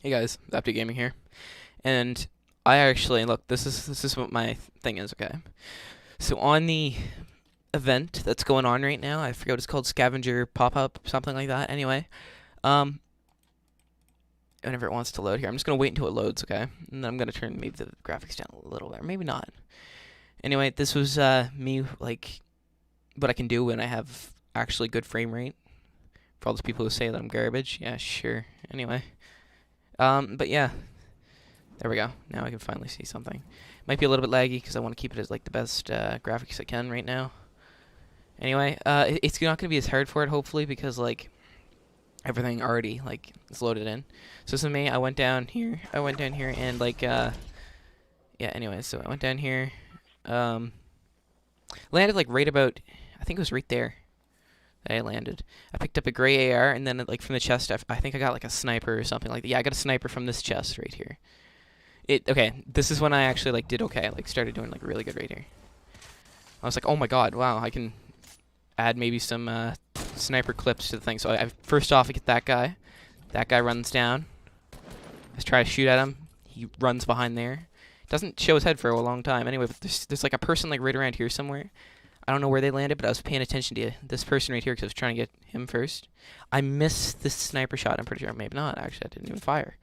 Hey guys, Zapty Gaming here, and I actually look. This is what my thing is. Okay, so on the event that's going on right now, I forget what it's called, Scavenger pop up, something like that. Anyway, um, whenever it wants to load here, I'm just gonna wait until it loads. Okay, and then I'm gonna turn maybe the graphics down a little bit, or maybe not. Anyway, this was me like what I can do when I have actually good frame rate. For all those people who say that I'm garbage, yeah, sure. Anyway, but yeah. There we go. Now I can finally see something. Might be a little bit laggy because I want to keep it as like the best graphics I can right now. Anyway, it's not going to be as hard for it hopefully because like everything already like is loaded in. So this is me. I went down here. And like yeah. Anyway, so I went down here. Landed like right about. I think it was right there that I landed. I picked up a gray AR and then like from the chest I think I got like a sniper or something like that. Yeah, I got a sniper from this chest right here. Okay, this is when I actually like did okay, like started doing like really good right here. I was like, oh my god, wow, I can add maybe some sniper clips to the thing. So I first off I get that guy. That guy runs down. Let's try to shoot at him. He runs behind there. Doesn't show his head for a long time. Anyway, but there's like a person like right around here somewhere. I don't know where they landed, but I was paying attention to this person right here because I was trying to get him first. I missed this sniper shot, I'm pretty sure. Maybe not, actually. I didn't even fire.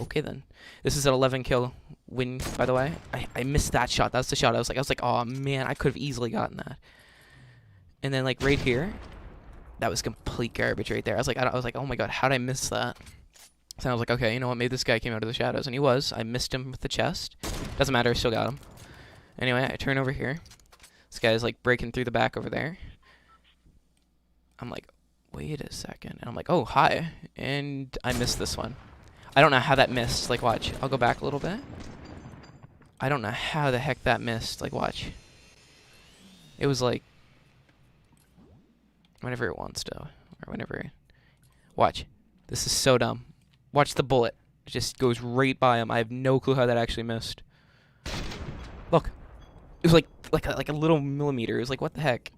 Okay then. This is an 11 kill win, by the way. I missed that shot. That's the shot. I was like, oh man, I could have easily gotten that. And then like right here, that was complete garbage right there. I was like, oh my god, how did I miss that? So I was like, okay, you know what? Maybe this guy came out of the shadows, and he was. I missed him with the chest. Doesn't matter. I still got him. Anyway, I turn over here. This guy's like breaking through the back over there. I'm like, wait a second. And I'm like, oh hi. And I missed this one. I don't know how that missed. Like, watch. I'll go back a little bit. I don't know how the heck that missed. Like, watch. It was like... whenever it wants to. Or whenever... Watch. This is so dumb. Watch the bullet. It just goes right by him. I have no clue how that actually missed. Look. It was like a little millimeter. It was like, what the heck?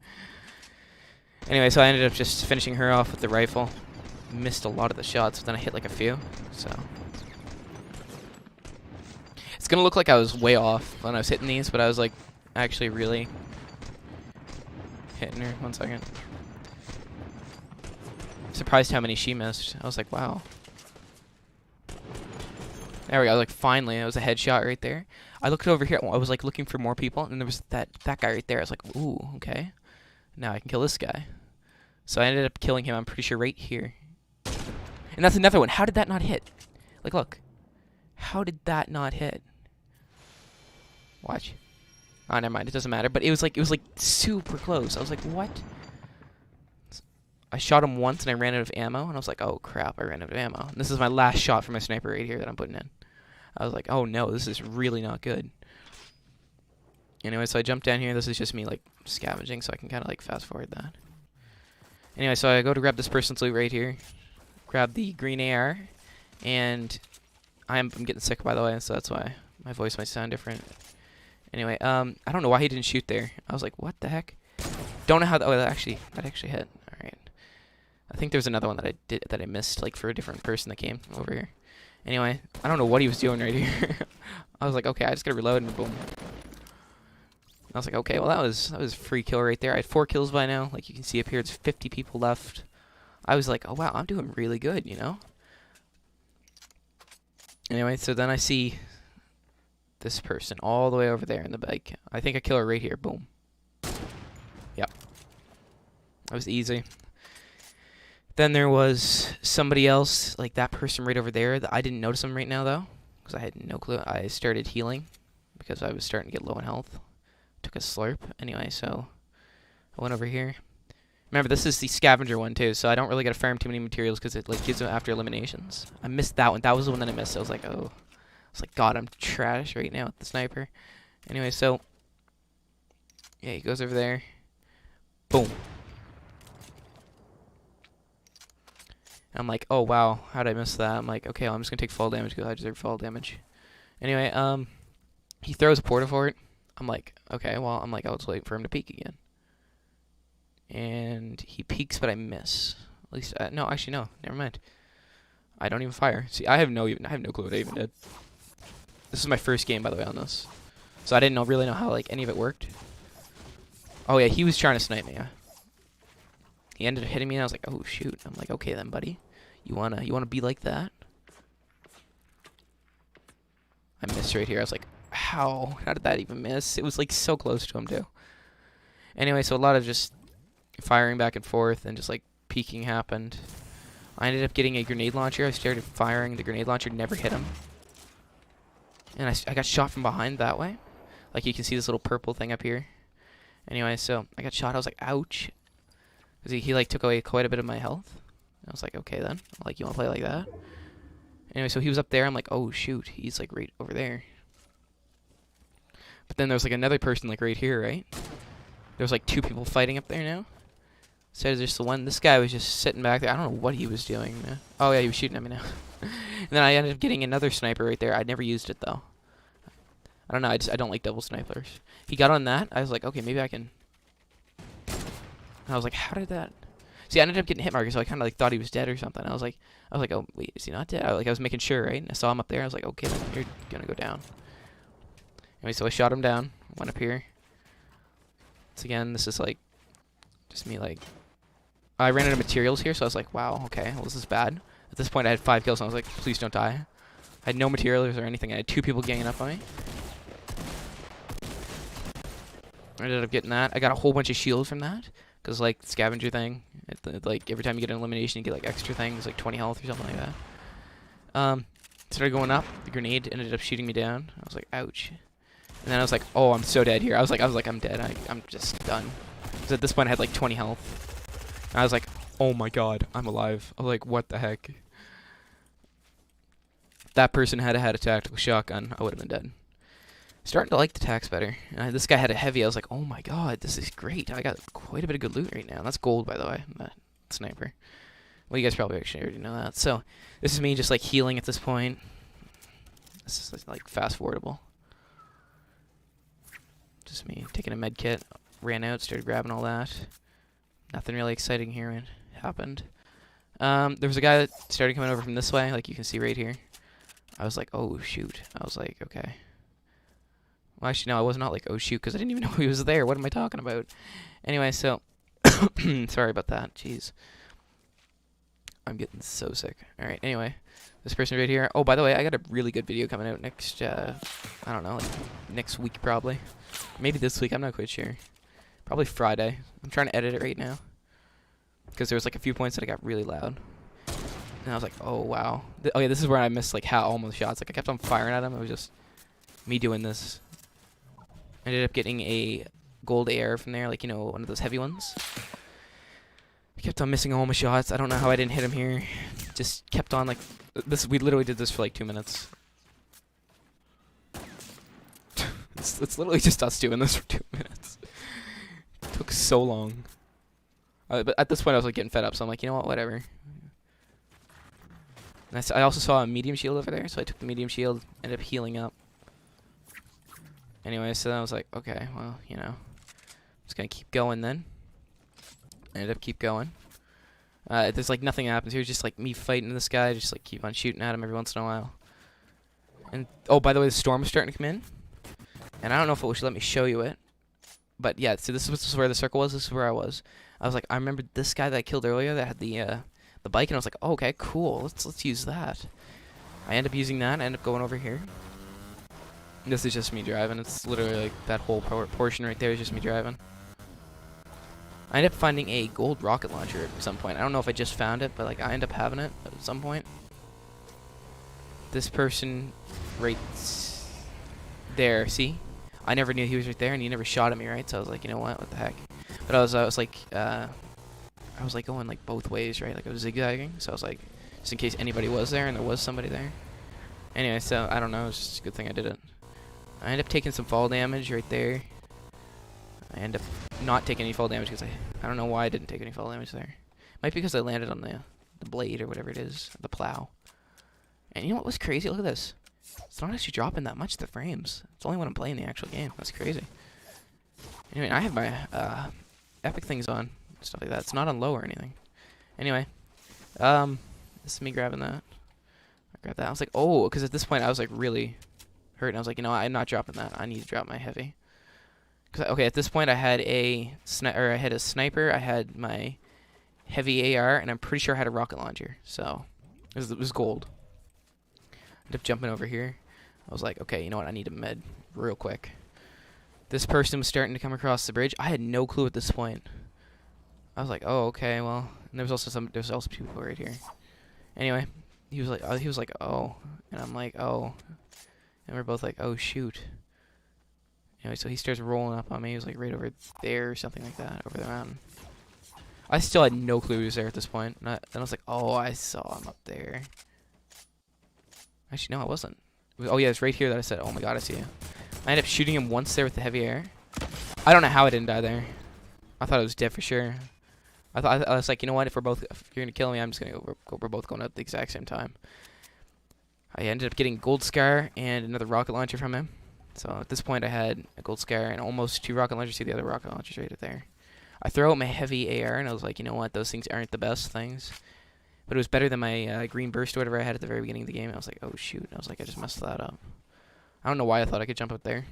Anyway, so I ended up just finishing her off with the rifle. Missed a lot of the shots, but then I hit like a few. So it's gonna look like I was way off when I was hitting these, but I was like actually really hitting her. 1 second. Surprised how many she missed. I was like, wow. There we go. Like finally, it was a headshot right there. I looked over here. I was like looking for more people, and there was that guy right there. I was like, ooh, okay. Now I can kill this guy. So I ended up killing him. I'm pretty sure right here. And that's another one. How did that not hit? Like, look. How did that not hit? Watch. Oh, never mind. It doesn't matter. But it was like super close. I was like, what? I shot him once and I ran out of ammo. And I was like, oh crap, I ran out of ammo. And this is my last shot for my sniper right here that I'm putting in. I was like, oh no, this is really not good. Anyway, so I jumped down here. This is just me like scavenging, so I can kind of like fast forward that. Anyway, so I go to grab this person's loot right here. Grab the green AR, and I'm getting sick, by the way, so that's why my voice might sound different. Anyway, I don't know why he didn't shoot there. I was like, what the heck? Don't know how. Oh, that actually hit. All right. I think there was another one that I missed, like for a different person that came over here. Anyway, I don't know what he was doing right here. I was like, okay, I just gotta reload, and boom. I was like, okay, well that was a free kill right there. I had 4 kills by now. Like you can see up here, it's 50 people left. I was like, oh wow, I'm doing really good, you know? Anyway, so then I see this person all the way over there in the bike. I think I kill her right here. Boom. Yep. That was easy. Then there was somebody else, like that person right over there. I didn't notice him right now, though, because I had no clue. I started healing because I was starting to get low in health. Took a slurp. Anyway, so I went over here. Remember, this is the scavenger one, too, so I don't really get to farm too many materials because it like gives them after eliminations. I missed that one. That was the one that I missed. I was like, oh. I was like, God, I'm trash right now with the sniper. Anyway, so yeah, he goes over there. Boom. I'm like, oh, wow, how did I miss that? I'm like, okay, well, I'm just going to take fall damage because I deserve fall damage. Anyway, he throws a porta-fort. I'm like, okay, well, I'm like, I'll just wait for him to peek again. And he peeks, but I miss. At least, no, actually, no, never mind. I don't even fire. See, I have no clue what I even did. This is my first game, by the way, on this. So I didn't really know how like any of it worked. Oh yeah, he was trying to snipe me. He ended up hitting me, and I was like, oh shoot. I'm like, okay then, buddy. You wanna be like that? I missed right here. I was like, how? How did that even miss? It was like so close to him too. Anyway, so a lot of just firing back and forth and just like peeking happened. I ended up getting a grenade launcher. I started firing. The grenade launcher never hit him. And I got shot from behind that way. Like you can see this little purple thing up here. Anyway, so I got shot. I was like, ouch. Because he like took away quite a bit of my health. I was like, okay then. Like, you want to play like that? Anyway, so he was up there. I'm like, oh shoot. He's like right over there. But then there was like another person like right here, right? There was like 2 people fighting up there now. So there's just the one. This guy was just sitting back there. I don't know what he was doing. Oh yeah, he was shooting at me now. And then I ended up getting another sniper right there. I never used it though. I don't know. I don't like double snipers. He got on that. I was like, okay, maybe I can. And I was like, how did that? See, I ended up getting hit marker, so I kind of like thought he was dead or something. I was like, oh wait, is he not dead? I was making sure, right? And I saw him up there. I was like, okay, then you're gonna go down. Anyway, so I shot him down. Went up here. Once again, this is like just me like. I ran out of materials here, so I was like, wow, okay, well, this is bad. At this point, I had 5 kills, and I was like, please don't die. I had no materials or anything. I had 2 people ganging up on me. I ended up getting that. I got a whole bunch of shields from that. Because, like, Scavenger thing. Like, every time you get an elimination, you get, like, extra things, like 20 health or something like that. Started going up. The grenade ended up shooting me down. I was like, ouch. And then I was like, oh, I'm so dead here. I was like, I'm dead. I'm just done. Because at this point, I had, like, 20 health. And I was like, oh my god, I'm alive. I was like, what the heck? If that person had had a tactical shotgun, I would have been dead. Starting to like the tacs better. This guy had a heavy. I was like, oh my god, this is great. I got quite a bit of good loot right now. That's gold, by the way, that sniper. Well, you guys probably actually already know that. So, this is me just like healing at this point. This is like fast forwardable. Just me taking a med kit. Ran out, started grabbing all that. Nothing really exciting here happened. There was a guy that started coming over from this way, like you can see right here. I was like, oh shoot. I was like, okay. Well, actually, no, I was not like, oh shoot, because I didn't even know he was there. What am I talking about? Anyway, so, sorry about that. Jeez. I'm getting so sick. Alright, anyway. This person right here. Oh, by the way, I got a really good video coming out next, I don't know, like, next week probably. Maybe this week, I'm not quite sure. Probably Friday. I'm trying to edit it right now. Because there was like a few points that I got really loud. And I was like, oh wow. Okay, this is where I missed like all my shots. Like I kept on firing at him. It was just me doing this. I ended up getting a gold AR from there, like, you know, one of those heavy ones. I kept on missing all my shots. I don't know how I didn't hit him here. Just kept on like this. We literally did this for like 2 minutes. It's literally just us doing this for 2 minutes. Took so long. But at this point, I was like getting fed up, so I'm like, you know what, whatever. And I also saw a medium shield over there, so I took the medium shield, ended up healing up. Anyway, so I was like, okay, well, you know, just gonna keep going then. Ended up keep going. There's like nothing happens here, just like me fighting this guy, just like keep on shooting at him every once in a while. And oh, by the way, the storm was starting to come in, and I don't know if it should let me show you it. But yeah, so this is where the circle was. This is where I was. I was like, I remember this guy that I killed earlier that had the bike, and I was like, oh, okay, cool. Let's use that. I end up using that. I end up going over here. And this is just me driving. It's literally like that whole portion right there is just me driving. I end up finding a gold rocket launcher at some point. I don't know if I just found it, but like I end up having it at some point. This person right there, see? I never knew he was right there, and he never shot at me, right? So I was like, you know what the heck? But I was like going like both ways, right? Like I was zigzagging, so I was like, just in case anybody was there, and there was somebody there. Anyway, so I don't know. It's just a good thing I did it. I ended up taking some fall damage right there. I end up not taking any fall damage because I don't know why I didn't take any fall damage there. Might be because I landed on the blade or whatever it is, the plow. And you know what was crazy? Look at this. It's not actually dropping that much, the frames. It's only when I'm playing the actual game. That's crazy. Anyway, I have my epic things on, stuff like that. It's not on low or anything. Anyway, this is me grabbing that. I grabbed that. I was like, oh, because at this point I was like really hurt. And I was like, you know, I'm not dropping that. I need to drop my heavy. Okay, at this point I had a sniper. I had my heavy AR, and I'm pretty sure I had a rocket launcher. So it was gold. I ended up jumping over here. I was like, okay, you know what? I need a med real quick. This person was starting to come across the bridge. I had no clue at this point. I was like, oh, okay, well. And there was also people right here. Anyway, he was like, oh, and I'm like, oh, and we're both like, oh shoot. Anyway, so he starts rolling up on me. He was like right over there or something like that, over the mountain. I still had no clue he was there at this point. And I was like, oh, I saw him up there. Actually, no, I wasn't. Oh yeah, it's right here that I said, oh my god, I see you. I ended up shooting him once there with the heavy air. I don't know how I didn't die there. I thought I was dead for sure. I was like, you know what? If you're gonna kill me, I'm just gonna go. We're both going out at the exact same time. I ended up getting gold scar and another rocket launcher from him. So at this point, I had a gold scar and almost 2 rocket launchers. See the other rocket launchers right there. I throw out my heavy AR and I was like, you know what? Those things aren't the best things, but it was better than my green burst or whatever I had at the very beginning of the game. I was like, oh shoot! I was like, I just messed that up. I don't know why I thought I could jump up there.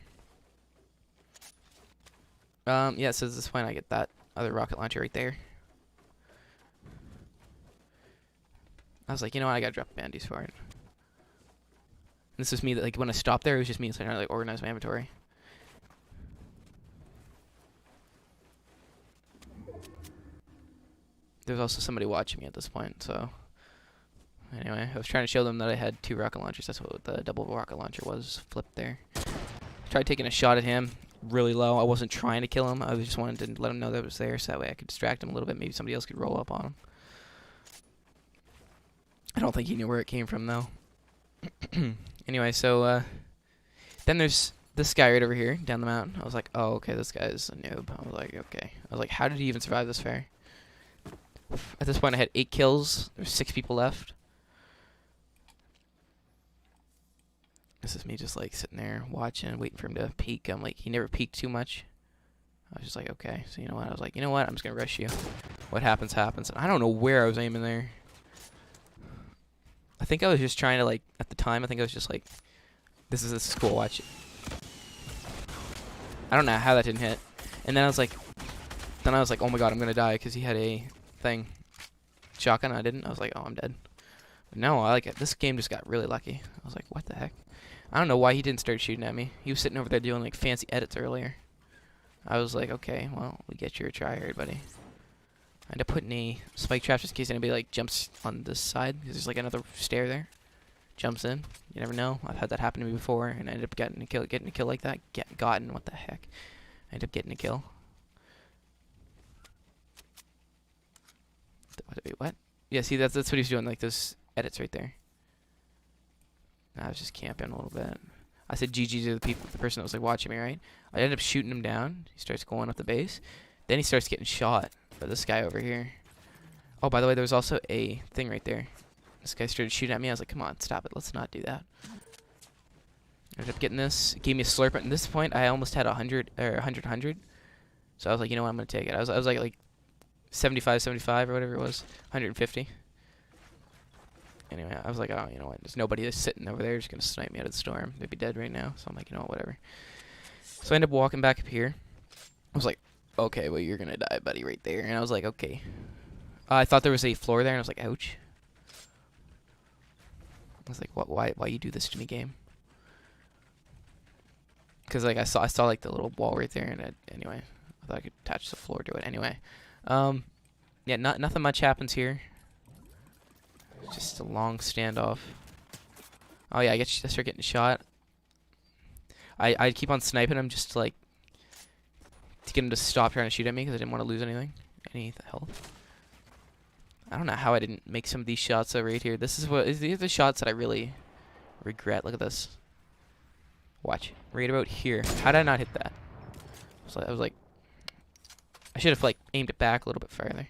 Yeah, so at this point I get that other rocket launcher right there. I was like, you know what, I gotta drop the bandies for it. And this was me, that, like, when I stopped there, it was just me trying to, like, organize my inventory. There was also somebody watching me at this point, so... Anyway, I was trying to show them that I had 2 rocket launchers. That's what the double rocket launcher was, flipped there. Tried taking a shot at him, really low. I wasn't trying to kill him. I just wanted to let him know that it was there, so that way I could distract him a little bit. Maybe somebody else could roll up on him. I don't think he knew where it came from, though. Anyway, so, then there's this guy right over here, down the mountain. I was like, oh, okay, this guy's a noob. I was like, okay. I was like, how did he even survive this fair? At this point, I had 8 kills. There's 6 people left. This is me just, like, sitting there watching, waiting for him to peek. I'm like, he never peeked too much. I was just like, okay. So, you know what? I was like, you know what? I'm just going to rush you. What happens, happens. And I don't know where I was aiming there. I think I was just trying to, like, at the time, I think I was just like, this is cool, watch it. I don't know how that didn't hit. And then I was like, oh my god, I'm going to die because he had a thing. Shotgun, I didn't. I was like, oh, I'm dead. But no, I like it. This game just got really lucky. I was like, what the heck? I don't know why he didn't start shooting at me. He was sitting over there doing, like, fancy edits earlier. I was like, okay, well, we get your tryhard, buddy. I end up putting a spike trap just in case anybody, like, jumps on this side. Because there's, like, another stair there. Jumps in. You never know. I've had that happen to me before, and I ended up getting a kill like that. Gotten, what the heck. I ended up getting a kill. Wait, what? Yeah, see, that's what he's doing, like, those edits right there. I was just camping a little bit. I said GG to the person that was, like, watching me, right? I ended up shooting him down. He starts going up the base. Then he starts getting shot by this guy over here. Oh, by the way, there was also a thing right there. This guy started shooting at me. I was like, come on, stop it. Let's not do that. I ended up getting this. It gave me a slurp. At this point, I almost had 100. So I was like, you know what? I'm going to take it. I was like 75 or whatever it was. 150. Anyway, I was like, oh, you know what? There's nobody that's sitting over there just going to snipe me out of the storm. They'd be dead right now. So I'm like, you know what? Whatever. So I ended up walking back up here. I was like, okay, well, you're going to die, buddy, right there. And I was like, okay. I thought there was a floor there, and I was like, ouch. I was like, what? Why you do this to me, game? Because, like, I saw like the little wall right there, and anyway, I thought I could attach the floor to it. Anyway, yeah, nothing much happens here. Just a long standoff. Oh yeah, I start getting shot. I keep on sniping him just to, like, to get him to stop trying to shoot at me because I didn't want to lose any health. I don't know how I didn't make some of these shots over right here. These are the shots that I really regret. Look at this. Watch. Right about here. How did I not hit that? So I was like, I should have, like, aimed it back a little bit farther.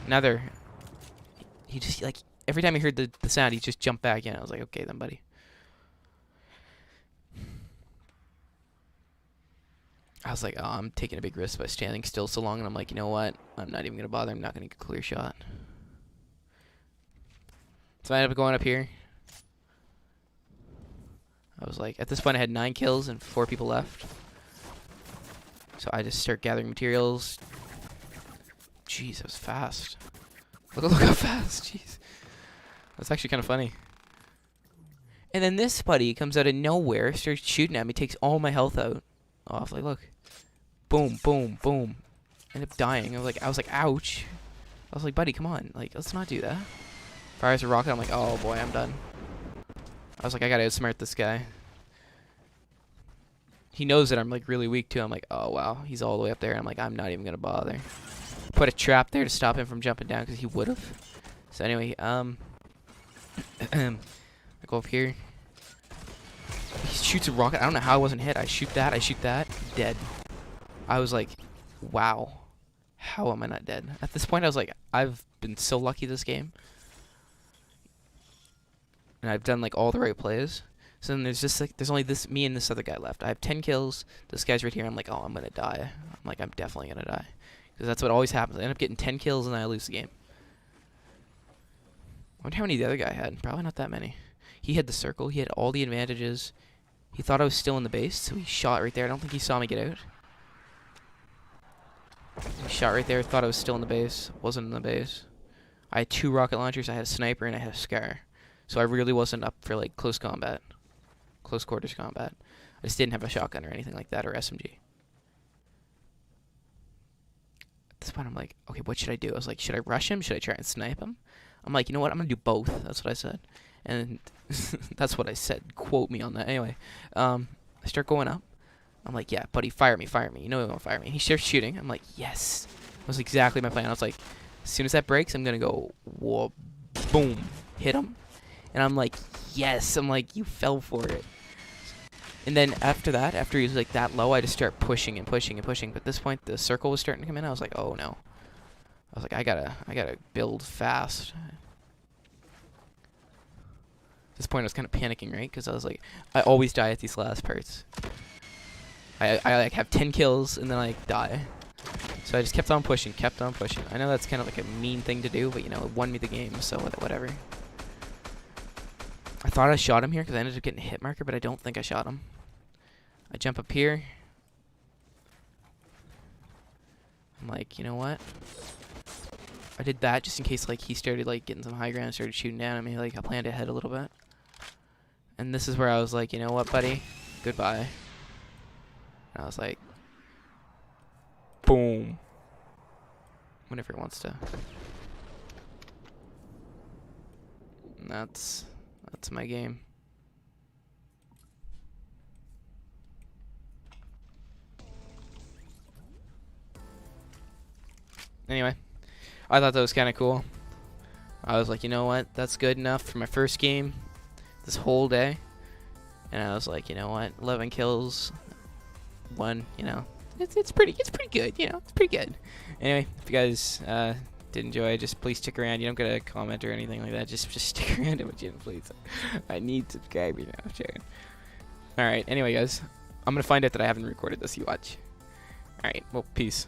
Now he just, like, every time he heard the sound, he just jumped back in. I was like, okay then, buddy. I was like, oh, I'm taking a big risk by standing still so long, and I'm like, you know what? I'm not even going to bother. I'm not going to get a clear shot. So I ended up going up here. I was like, at this point I had 9 kills and 4 people left. So I just start gathering materials. Jeez, that was fast. Look how fast, jeez. That's actually kind of funny. And then this buddy comes out of nowhere, starts shooting at me, takes all my health out. Oh, I was like, look. Boom, boom, boom. Ended up dying. I was like, ouch. I was like, buddy, come on. Like, let's not do that. Fires a rocket, I'm like, oh boy, I'm done. I was like, I gotta outsmart this guy. He knows that I'm like really weak too. I'm like, oh wow, he's all the way up there. I'm like, I'm not even gonna bother. Put a trap there to stop him from jumping down because he would have. So anyway, I go up here. He shoots a rocket. I don't know how I wasn't hit. I shoot that. Dead. I was like, wow, how am I not dead? At this point, I was like, I've been so lucky this game, and I've done like all the right plays. So then there's just like, there's only me and this other guy left. I have 10 kills. This guy's right here. I'm like, oh, I'm gonna die. I'm like, I'm definitely gonna die, because that's what always happens. I end up getting 10 kills and then I lose the game. I wonder how many the other guy had. Probably not that many. He had the circle. He had all the advantages. He thought I was still in the base, so he shot right there. I don't think he saw me get out. He shot right there. Thought I was still in the base. Wasn't in the base. I had 2 rocket launchers. I had a sniper and I had a scar. So I really wasn't up for like close combat. Close quarters combat. I just didn't have a shotgun or anything like that, or SMG. At this point, I'm like, okay, what should I do? I was like, should I rush him? Should I try and snipe him? I'm like, you know what? I'm gonna do both. That's what I said, and that's what I said. Quote me on that. Anyway, I start going up. I'm like, yeah, buddy, fire me, fire me. You know you want to fire me. He starts shooting. I'm like, yes. That was exactly my plan. I was like, as soon as that breaks, I'm gonna go, whoa, boom, hit him, and I'm like, yes. I'm like, you fell for it. And then after that, after he was like that low, I just start pushing and pushing and pushing. But at this point, the circle was starting to come in. I was like, oh no. I was like, I gotta build fast. At this point, I was kind of panicking, right? Because I was like, I always die at these last parts. I like have 10 kills and then I die. So I just kept on pushing, kept on pushing. I know that's kind of like a mean thing to do, but you know, it won me the game, so whatever. I thought I shot him here because I ended up getting a hit marker, but I don't think I shot him. I jump up here. I'm like, you know what? I did that just in case like he started like getting some high ground and started shooting down at me. Like I planned ahead a little bit. And this is where I was like, you know what, buddy? Goodbye. And I was like, boom. Whenever it wants to. And that's my game. Anyway, I thought that was kind of cool. I was like, you know what? That's good enough for my first game this whole day. And I was like, you know what? 11 kills, 1, you know. It's pretty good, you know. It's pretty good. Anyway, if you guys did enjoy, just please stick around. You don't get a comment or anything like that. Just stick around in my channel, please. I need subscribers now, Sharon. Alright, anyway, guys. I'm going to find out that I haven't recorded this. You watch. Alright, well, peace.